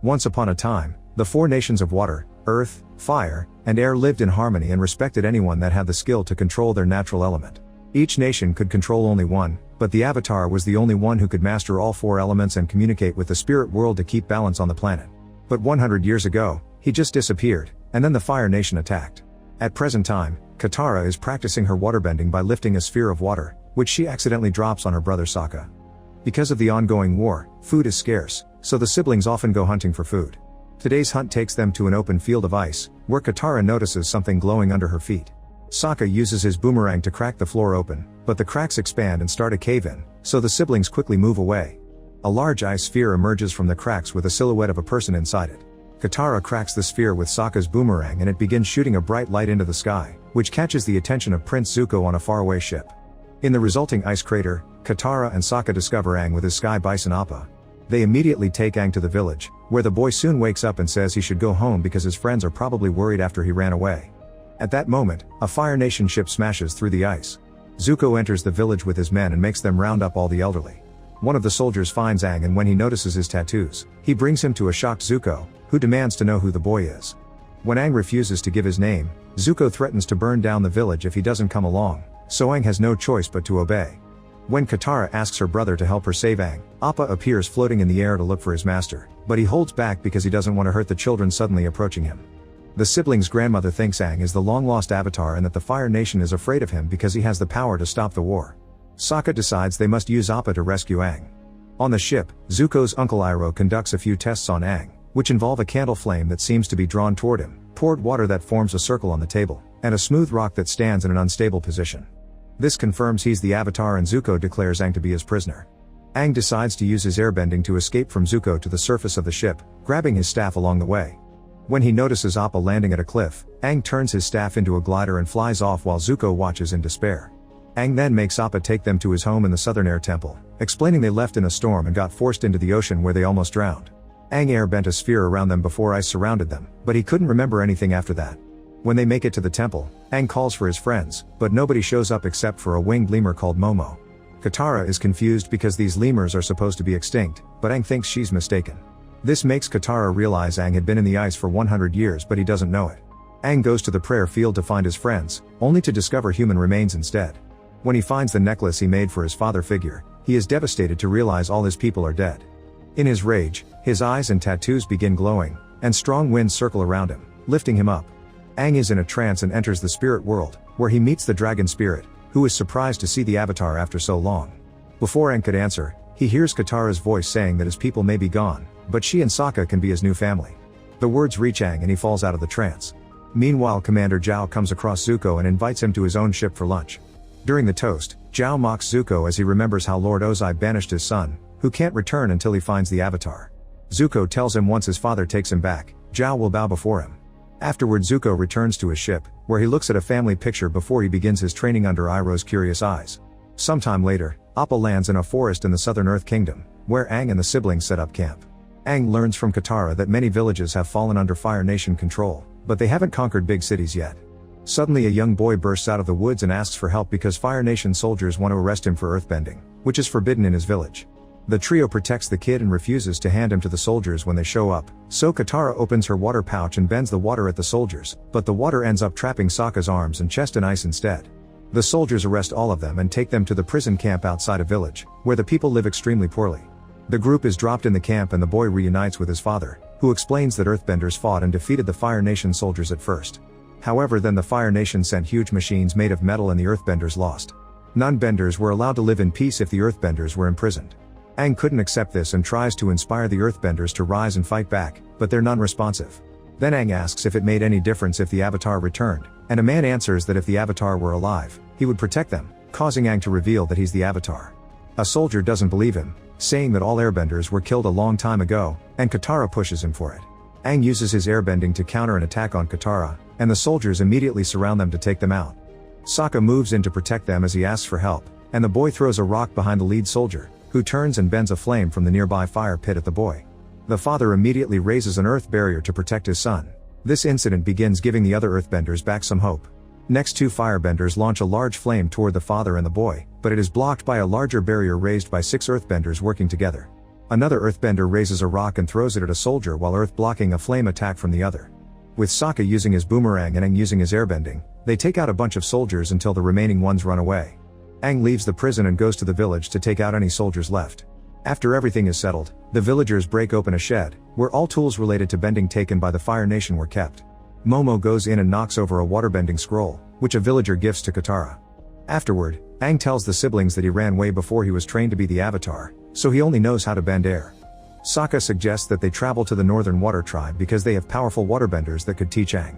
Once upon a time, the four nations of water, earth, fire, and air lived in harmony and respected anyone that had the skill to control their natural element. Each nation could control only one, but the Avatar was the only one who could master all four elements and communicate with the spirit world to keep balance on the planet. But 100 years ago, he just disappeared, and then the Fire Nation attacked. At present time, Katara is practicing her waterbending by lifting a sphere of water, which she accidentally drops on her brother Sokka. Because of the ongoing war, food is scarce, so the siblings often go hunting for food. Today's hunt takes them to an open field of ice, where Katara notices something glowing under her feet. Sokka uses his boomerang to crack the floor open, but the cracks expand and start a cave-in, so the siblings quickly move away. A large ice sphere emerges from the cracks with a silhouette of a person inside it. Katara cracks the sphere with Sokka's boomerang and it begins shooting a bright light into the sky, which catches the attention of Prince Zuko on a faraway ship. In the resulting ice crater, Katara and Sokka discover Aang with his sky bison Appa. They immediately take Aang to the village, where the boy soon wakes up and says he should go home because his friends are probably worried after he ran away. At that moment, a Fire Nation ship smashes through the ice. Zuko enters the village with his men and makes them round up all the elderly. One of the soldiers finds Aang, and when he notices his tattoos, he brings him to a shocked Zuko, who demands to know who the boy is. When Aang refuses to give his name, Zuko threatens to burn down the village if he doesn't come along, so Aang has no choice but to obey. When Katara asks her brother to help her save Aang, Appa appears floating in the air to look for his master, but he holds back because he doesn't want to hurt the children suddenly approaching him. The siblings' grandmother thinks Aang is the long-lost Avatar and that the Fire Nation is afraid of him because he has the power to stop the war. Sokka decides they must use Appa to rescue Aang. On the ship, Zuko's uncle Iroh conducts a few tests on Aang, which involve a candle flame that seems to be drawn toward him, poured water that forms a circle on the table, and a smooth rock that stands in an unstable position. This confirms he's the Avatar, and Zuko declares Aang to be his prisoner. Aang decides to use his airbending to escape from Zuko to the surface of the ship, grabbing his staff along the way. When he notices Appa landing at a cliff, Aang turns his staff into a glider and flies off while Zuko watches in despair. Aang then makes Appa take them to his home in the Southern Air Temple, explaining they left in a storm and got forced into the ocean where they almost drowned. Aang airbent a sphere around them before ice surrounded them, but he couldn't remember anything after that. When they make it to the temple, Aang calls for his friends, but nobody shows up except for a winged lemur called Momo. Katara is confused because these lemurs are supposed to be extinct, but Aang thinks she's mistaken. This makes Katara realize Aang had been in the ice for 100 years, but he doesn't know it. Aang goes to the prayer field to find his friends, only to discover human remains instead. When he finds the necklace he made for his father figure, he is devastated to realize all his people are dead. In his rage, his eyes and tattoos begin glowing, and strong winds circle around him, lifting him up. Aang is in a trance and enters the spirit world, where he meets the dragon spirit, who is surprised to see the Avatar after so long. Before Aang could answer, he hears Katara's voice saying that his people may be gone, but she and Sokka can be his new family. The words reach Aang and he falls out of the trance. Meanwhile, Commander Zhao comes across Zuko and invites him to his own ship for lunch. During the toast, Zhao mocks Zuko as he remembers how Lord Ozai banished his son, who can't return until he finds the Avatar. Zuko tells him once his father takes him back, Zhao will bow before him. Afterward, Zuko returns to his ship, where he looks at a family picture before he begins his training under Iroh's curious eyes. Sometime later, Appa lands in a forest in the Southern Earth Kingdom, where Aang and the siblings set up camp. Aang learns from Katara that many villages have fallen under Fire Nation control, but they haven't conquered big cities yet. Suddenly a young boy bursts out of the woods and asks for help because Fire Nation soldiers want to arrest him for earthbending, which is forbidden in his village. The trio protects the kid and refuses to hand him to the soldiers when they show up, so Katara opens her water pouch and bends the water at the soldiers, but the water ends up trapping Sokka's arms and chest in ice instead. The soldiers arrest all of them and take them to the prison camp outside a village, where the people live extremely poorly. The group is dropped in the camp and the boy reunites with his father, who explains that earthbenders fought and defeated the Fire Nation soldiers at first. However, then the Fire Nation sent huge machines made of metal and the earthbenders lost. Non-benders were allowed to live in peace if the earthbenders were imprisoned. Aang couldn't accept this and tries to inspire the earthbenders to rise and fight back, but they're non-responsive. Then Aang asks if it made any difference if the Avatar returned, and a man answers that if the Avatar were alive, he would protect them, causing Aang to reveal that he's the Avatar. A soldier doesn't believe him, saying that all airbenders were killed a long time ago, and Katara pushes him for it. Aang uses his airbending to counter an attack on Katara, and the soldiers immediately surround them to take them out. Sokka moves in to protect them as he asks for help, and the boy throws a rock behind the lead soldier, who turns and bends a flame from the nearby fire pit at the boy. The father immediately raises an earth barrier to protect his son. This incident begins giving the other earthbenders back some hope. Next, two firebenders launch a large flame toward the father and the boy, but it is blocked by a larger barrier raised by 6 earthbenders working together. Another earthbender raises a rock and throws it at a soldier while earth blocking a flame attack from the other. With Sokka using his boomerang and Aang using his airbending, they take out a bunch of soldiers until the remaining ones run away. Aang leaves the prison and goes to the village to take out any soldiers left. After everything is settled, the villagers break open a shed, where all tools related to bending taken by the Fire Nation were kept. Momo goes in and knocks over a waterbending scroll, which a villager gifts to Katara. Afterward, Aang tells the siblings that he ran way before he was trained to be the Avatar, so he only knows how to bend air. Sokka suggests that they travel to the Northern Water Tribe because they have powerful waterbenders that could teach Aang.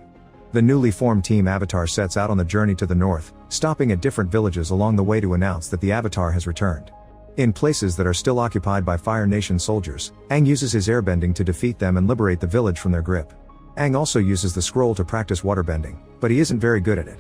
The newly formed Team Avatar sets out on the journey to the north, stopping at different villages along the way to announce that the Avatar has returned. In places that are still occupied by Fire Nation soldiers, Aang uses his airbending to defeat them and liberate the village from their grip. Aang also uses the scroll to practice waterbending, but he isn't very good at it.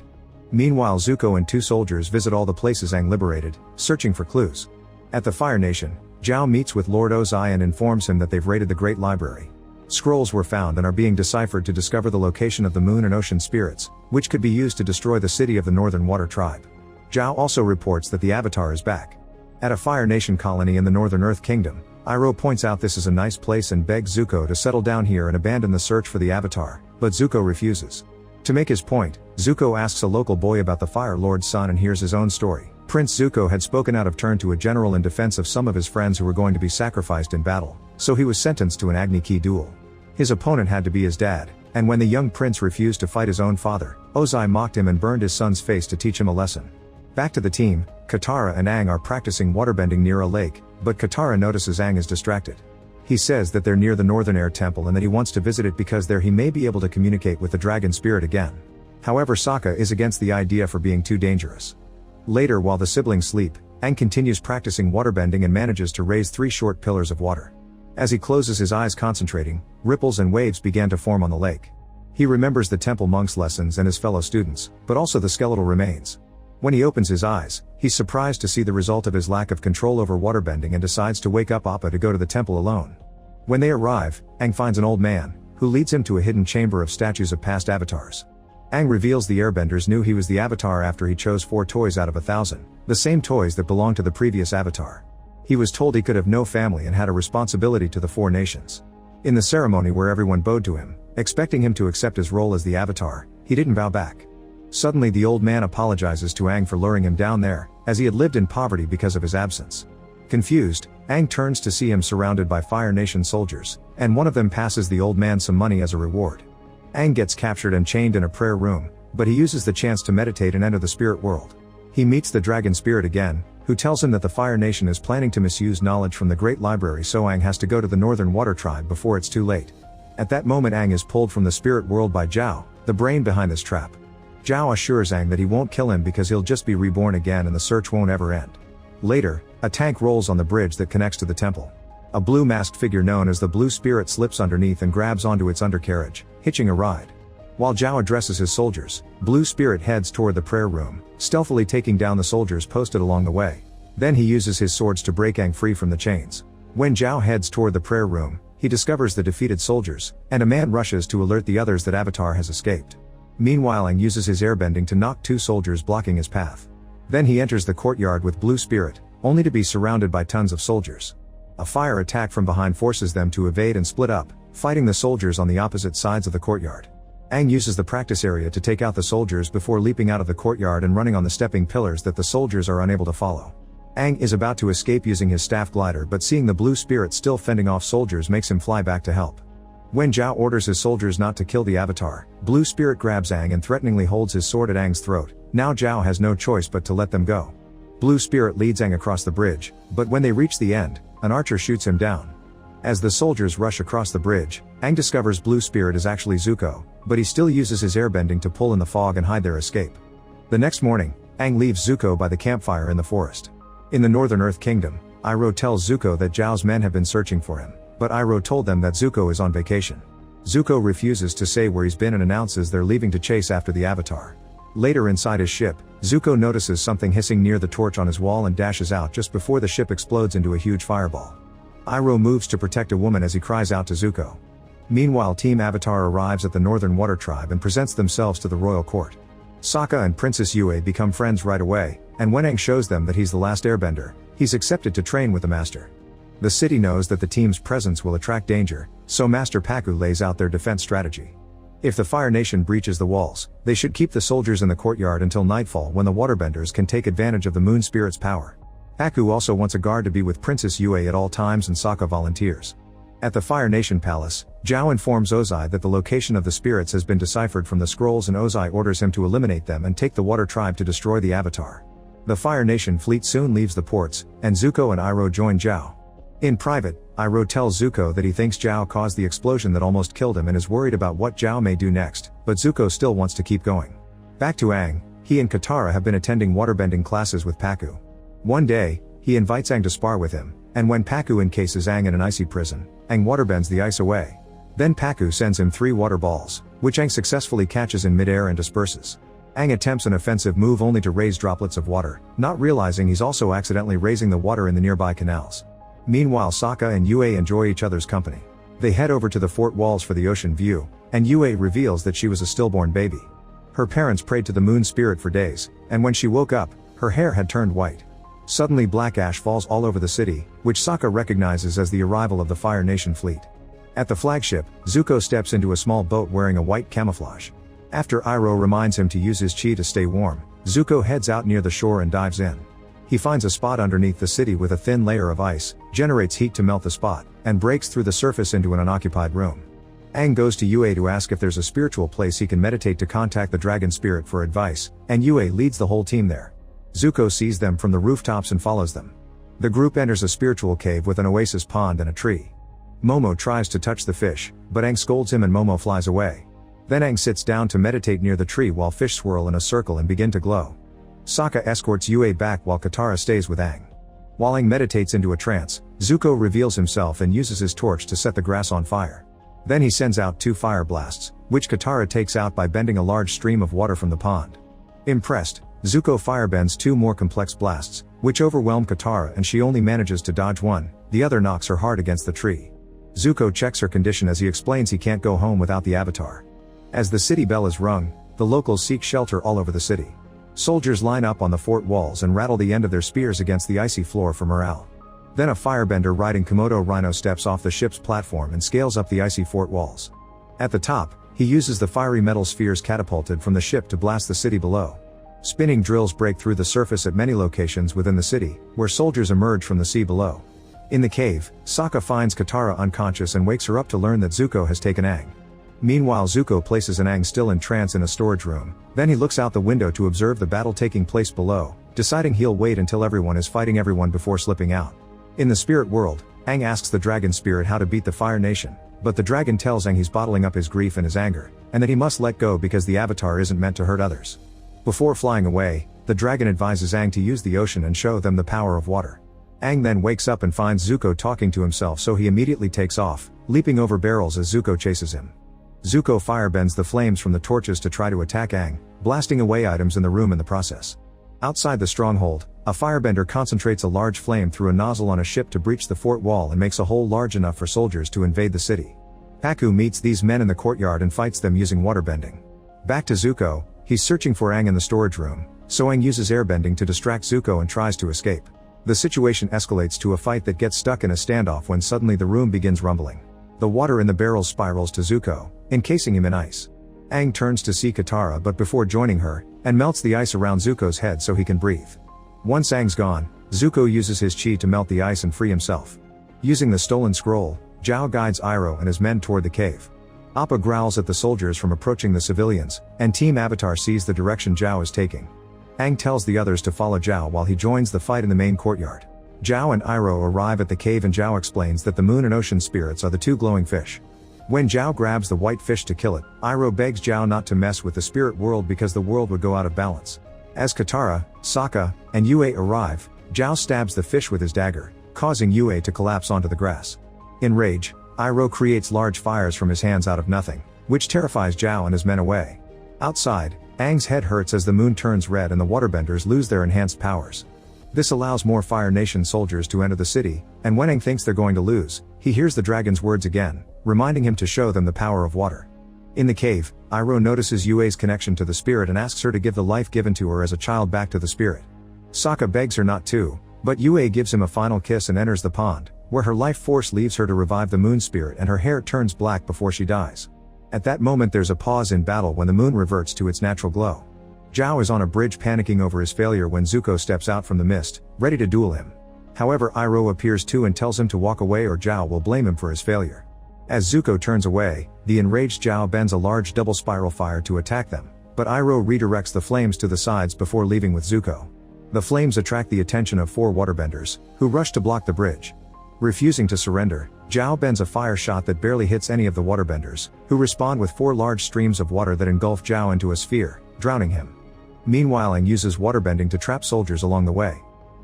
Meanwhile, Zuko and two soldiers visit all the places Aang liberated, searching for clues. At the Fire Nation, Zhao meets with Lord Ozai and informs him that they've raided the Great Library. Scrolls were found and are being deciphered to discover the location of the moon and ocean spirits, which could be used to destroy the city of the Northern Water Tribe. Zhao also reports that the Avatar is back. At a Fire Nation colony in the Northern Earth Kingdom, Iroh points out this is a nice place and begs Zuko to settle down here and abandon the search for the Avatar, but Zuko refuses. To make his point, Zuko asks a local boy about the Fire Lord's son and hears his own story. Prince Zuko had spoken out of turn to a general in defense of some of his friends who were going to be sacrificed in battle, so he was sentenced to an Agni Ki duel. His opponent had to be his dad, and when the young prince refused to fight his own father, Ozai mocked him and burned his son's face to teach him a lesson. Back to the team, Katara and Aang are practicing waterbending near a lake, but Katara notices Aang is distracted. He says that they're near the Northern Air Temple and that he wants to visit it because there he may be able to communicate with the dragon spirit again. However, Sokka is against the idea for being too dangerous. Later, while the siblings sleep, Aang continues practicing waterbending and manages to raise 3 short pillars of water. As he closes his eyes concentrating, ripples and waves began to form on the lake. He remembers the temple monk's lessons and his fellow students, but also the skeletal remains. When he opens his eyes, he's surprised to see the result of his lack of control over waterbending and decides to wake up Appa to go to the temple alone. When they arrive, Aang finds an old man, who leads him to a hidden chamber of statues of past avatars. Aang reveals the airbenders knew he was the Avatar after he chose 4 toys out of 1,000, the same toys that belonged to the previous Avatar. He was told he could have no family and had a responsibility to the 4 nations. In the ceremony where everyone bowed to him, expecting him to accept his role as the Avatar, he didn't bow back. Suddenly the old man apologizes to Aang for luring him down there, as he had lived in poverty because of his absence. Confused, Aang turns to see him surrounded by Fire Nation soldiers, and one of them passes the old man some money as a reward. Aang gets captured and chained in a prayer room, but he uses the chance to meditate and enter the spirit world. He meets the dragon spirit again, who tells him that the Fire Nation is planning to misuse knowledge from the Great Library, so Aang has to go to the Northern Water Tribe before it's too late. At that moment Aang is pulled from the spirit world by Zhao, the brain behind this trap. Zhao assures Aang that he won't kill him because he'll just be reborn again and the search won't ever end. Later, a tank rolls on the bridge that connects to the temple. A blue masked figure known as the Blue Spirit slips underneath and grabs onto its undercarriage, hitching a ride. While Zhao addresses his soldiers, Blue Spirit heads toward the prayer room, stealthily taking down the soldiers posted along the way. Then he uses his swords to break Aang free from the chains. When Zhao heads toward the prayer room, he discovers the defeated soldiers, and a man rushes to alert the others that Avatar has escaped. Meanwhile, Aang uses his airbending to knock 2 soldiers blocking his path. Then he enters the courtyard with Blue Spirit, only to be surrounded by tons of soldiers. A fire attack from behind forces them to evade and split up, fighting the soldiers on the opposite sides of the courtyard. Aang uses the practice area to take out the soldiers before leaping out of the courtyard and running on the stepping pillars that the soldiers are unable to follow. Aang is about to escape using his staff glider, but seeing the Blue Spirit still fending off soldiers makes him fly back to help. When Zhao orders his soldiers not to kill the Avatar, Blue Spirit grabs Aang and threateningly holds his sword at Aang's throat. Now Zhao has no choice but to let them go. Blue Spirit leads Aang across the bridge, but when they reach the end, an archer shoots him down. As the soldiers rush across the bridge, Aang discovers Blue Spirit is actually Zuko, but he still uses his airbending to pull in the fog and hide their escape. The next morning, Aang leaves Zuko by the campfire in the forest. In the Northern Earth Kingdom, Iroh tells Zuko that Zhao's men have been searching for him, but Iroh told them that Zuko is on vacation. Zuko refuses to say where he's been and announces they're leaving to chase after the Avatar. Later inside his ship, Zuko notices something hissing near the torch on his wall and dashes out just before the ship explodes into a huge fireball. Iroh moves to protect a woman as he cries out to Zuko. Meanwhile, Team Avatar arrives at the Northern Water Tribe and presents themselves to the royal court. Sokka and Princess Yue become friends right away, and when Aang shows them that he's the last airbender, he's accepted to train with the master. The city knows that the team's presence will attract danger, so Master Paku lays out their defense strategy. If the Fire Nation breaches the walls, they should keep the soldiers in the courtyard until nightfall, when the waterbenders can take advantage of the moon spirit's power. Paku also wants a guard to be with Princess Yue at all times, and Sokka volunteers. At the Fire Nation palace, Zhao informs Ozai that the location of the spirits has been deciphered from the scrolls, and Ozai orders him to eliminate them and take the Water Tribe to destroy the Avatar. The Fire Nation fleet soon leaves the ports, and Zuko and Iroh join Zhao. In private, Iroh tells Zuko that he thinks Zhao caused the explosion that almost killed him and is worried about what Zhao may do next, but Zuko still wants to keep going. Back to Aang, he and Katara have been attending waterbending classes with Paku. One day, he invites Aang to spar with him, and when Paku encases Aang in an icy prison, Aang waterbends the ice away. Then Paku sends him 3 water balls, which Aang successfully catches in midair and disperses. Aang attempts an offensive move only to raise droplets of water, not realizing he's also accidentally raising the water in the nearby canals. Meanwhile, Sokka and Yue enjoy each other's company. They head over to the fort walls for the ocean view, and Yue reveals that she was a stillborn baby. Her parents prayed to the moon spirit for days, and when she woke up, her hair had turned white. Suddenly black ash falls all over the city, which Sokka recognizes as the arrival of the Fire Nation fleet. At the flagship, Zuko steps into a small boat wearing a white camouflage. After Iroh reminds him to use his chi to stay warm, Zuko heads out near the shore and dives in. He finds a spot underneath the city with a thin layer of ice, generates heat to melt the spot, and breaks through the surface into an unoccupied room. Aang goes to Yue to ask if there's a spiritual place he can meditate to contact the dragon spirit for advice, and Yue leads the whole team there. Zuko sees them from the rooftops and follows them. The group enters a spiritual cave with an oasis pond and a tree. Momo tries to touch the fish, but Aang scolds him and Momo flies away. Then Aang sits down to meditate near the tree while fish swirl in a circle and begin to glow. Sokka escorts Yue back while Katara stays with Aang. While Aang meditates into a trance, Zuko reveals himself and uses his torch to set the grass on fire. Then he sends out 2 fire blasts, which Katara takes out by bending a large stream of water from the pond. Impressed, Zuko firebends 2 more complex blasts, which overwhelm Katara, and she only manages to dodge one, the other knocks her hard against the tree. Zuko checks her condition as he explains he can't go home without the Avatar. As the city bell is rung, the locals seek shelter all over the city. Soldiers line up on the fort walls and rattle the end of their spears against the icy floor for morale. Then a firebender riding Komodo Rhino steps off the ship's platform and scales up the icy fort walls. At the top, he uses the fiery metal spheres catapulted from the ship to blast the city below. Spinning drills break through the surface at many locations within the city, where soldiers emerge from the sea below. In the cave, Sokka finds Katara unconscious and wakes her up to learn that Zuko has taken Aang. Meanwhile, Zuko places an Aang still in trance in a storage room, then he looks out the window to observe the battle taking place below, deciding he'll wait until everyone is fighting everyone before slipping out. In the spirit world, Aang asks the dragon spirit how to beat the Fire Nation, but the dragon tells Aang he's bottling up his grief and his anger, and that he must let go because the Avatar isn't meant to hurt others. Before flying away, the dragon advises Aang to use the ocean and show them the power of water. Aang then wakes up and finds Zuko talking to himself, so he immediately takes off, leaping over barrels as Zuko chases him. Zuko firebends the flames from the torches to try to attack Aang, blasting away items in the room in the process. Outside the stronghold, a firebender concentrates a large flame through a nozzle on a ship to breach the fort wall and makes a hole large enough for soldiers to invade the city. Paku meets these men in the courtyard and fights them using waterbending. Back to Zuko, he's searching for Aang in the storage room, so Aang uses airbending to distract Zuko and tries to escape. The situation escalates to a fight that gets stuck in a standoff when suddenly the room begins rumbling. The water in the barrels spirals to Zuko, encasing him in ice. Aang turns to see Katara but before joining her, and melts the ice around Zuko's head so he can breathe. Once Aang's gone, Zuko uses his chi to melt the ice and free himself. Using the stolen scroll, Zhao guides Iroh and his men toward the cave. Appa growls at the soldiers from approaching the civilians, and Team Avatar sees the direction Zhao is taking. Aang tells the others to follow Zhao while he joins the fight in the main courtyard. Zhao and Iroh arrive at the cave and Zhao explains that the moon and ocean spirits are the 2 glowing fish. When Zhao grabs the white fish to kill it, Iroh begs Zhao not to mess with the spirit world because the world would go out of balance. As Katara, Sokka, and Yue arrive, Zhao stabs the fish with his dagger, causing Yue to collapse onto the grass. In rage, Iroh creates large fires from his hands out of nothing, which terrifies Zhao and his men away. Outside, Aang's head hurts as the moon turns red and the waterbenders lose their enhanced powers. This allows more Fire Nation soldiers to enter the city, and when Aang thinks they're going to lose, he hears the dragon's words again, reminding him to show them the power of water. In the cave, Iroh notices Yue's connection to the spirit and asks her to give the life given to her as a child back to the spirit. Sokka begs her not to, but Yue gives him a final kiss and enters the pond, where her life force leaves her to revive the moon spirit and her hair turns black before she dies. At that moment there's a pause in battle when the moon reverts to its natural glow. Zhao is on a bridge panicking over his failure when Zuko steps out from the mist, ready to duel him. However, Iroh appears too and tells him to walk away or Zhao will blame him for his failure. As Zuko turns away, the enraged Zhao bends a large double spiral fire to attack them, but Iroh redirects the flames to the sides before leaving with Zuko. The flames attract the attention of 4 waterbenders, who rush to block the bridge. Refusing to surrender, Zhao bends a fire shot that barely hits any of the waterbenders, who respond with 4 large streams of water that engulf Zhao into a sphere, drowning him. Meanwhile, Aang uses waterbending to trap soldiers along the way.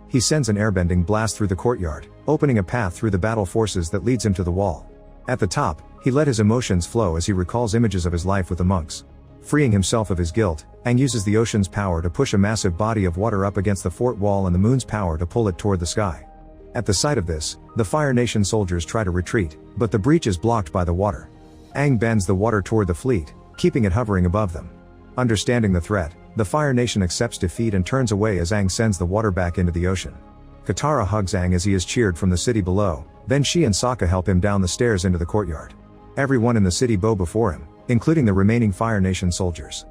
He sends an airbending blast through the courtyard, opening a path through the battle forces that leads him to the wall. At the top, he let his emotions flow as he recalls images of his life with the monks. Freeing himself of his guilt, Aang uses the ocean's power to push a massive body of water up against the fort wall and the moon's power to pull it toward the sky. At the sight of this, the Fire Nation soldiers try to retreat, but the breach is blocked by the water. Aang bends the water toward the fleet, keeping it hovering above them. Understanding the threat, the Fire Nation accepts defeat and turns away as Aang sends the water back into the ocean. Katara hugs Aang as he is cheered from the city below, then she and Sokka help him down the stairs into the courtyard. Everyone in the city bow before him, including the remaining Fire Nation soldiers.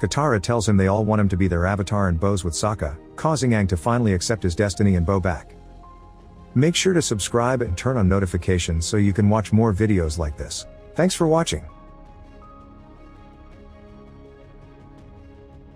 Katara tells him they all want him to be their avatar and bows with Sokka, causing Aang to finally accept his destiny and bow back. Make sure to subscribe and turn on notifications so you can watch more videos like this. Thanks for watching.